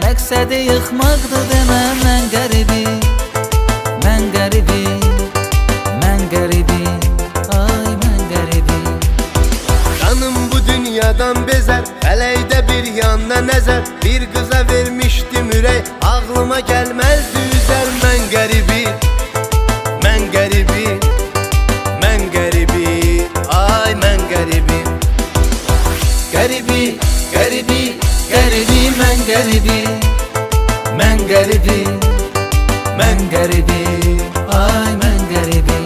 məqsədi yıxmaqdır demə. Mən qəribi, mən qəribi, mən qəribi, ay mən qəribi. Canım bu dünyadan bezer, fələkdə bir yanına nəzər. Bir qıza vermişdim ürək, ağlıma gəlməzdi üzər. Mən qəribi, mən qəribi, mən qəribi, ay mən qəribi. Qəribi, qəribi, qəribi, mən qəribi, mən qəribi, mən qəribi, ay mən qəribi.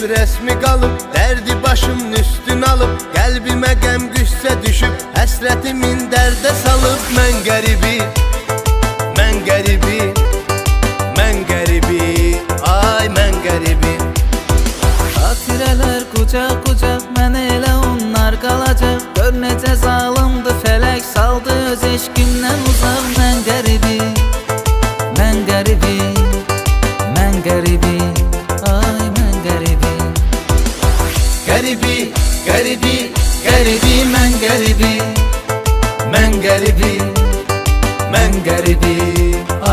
Resmi qalıb, dərdi başımın üstün alıb. Qəlbimə qəm qüssə düşüb, həsrətimin dərdə salıb. Mən qəribi, mən qəribi, mən qəribi, ay mən qəribi. Xatirələr qucaq qucaq, mən elə onlar qalacaq. Gör necə zalımdı fələk, saldı öz eşqimdən uzaq. Mən qəribi, mən qəribi, mən qəribi, ay mən qəribi. Qəribi, qəribi, qəribi, mən qəribi, mən qəribi, mən qəribi,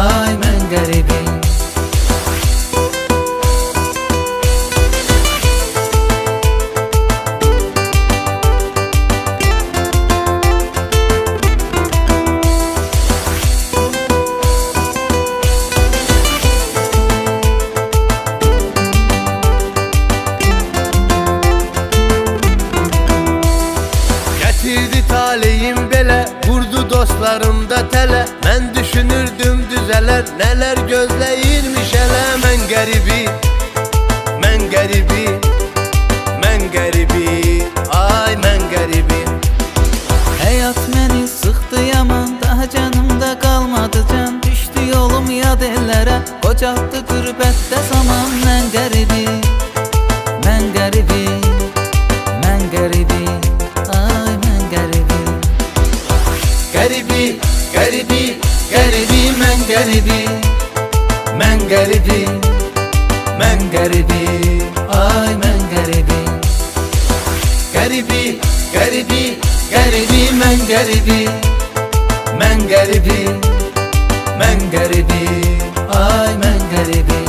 ay mən qəribi. Getirdi taleyim belə, vurdu dostlarımda tələ. Mən düşünürdüm düzələr, nələr gözləyirmiş hələ. Mən qəribi, mən qəribi, mən qəribi, ay mən qəribi. Həyat məni sıxdı yaman, daha canımda qalmadı can. Düşdü yolum yad ellərə, qocaqdı qürbətdə zaman. Mən qəribi, mən qəribi, mən qəribi, ay mən qəribi. Qəribi, qəribi, qəribi, mən qəribi, mən qəribi, mən qəribi, ay mən qəribi. Qəribi, qəribi, qəribi, mən qəribi, mən qəribi, mən qəribi, ay mən qəribi.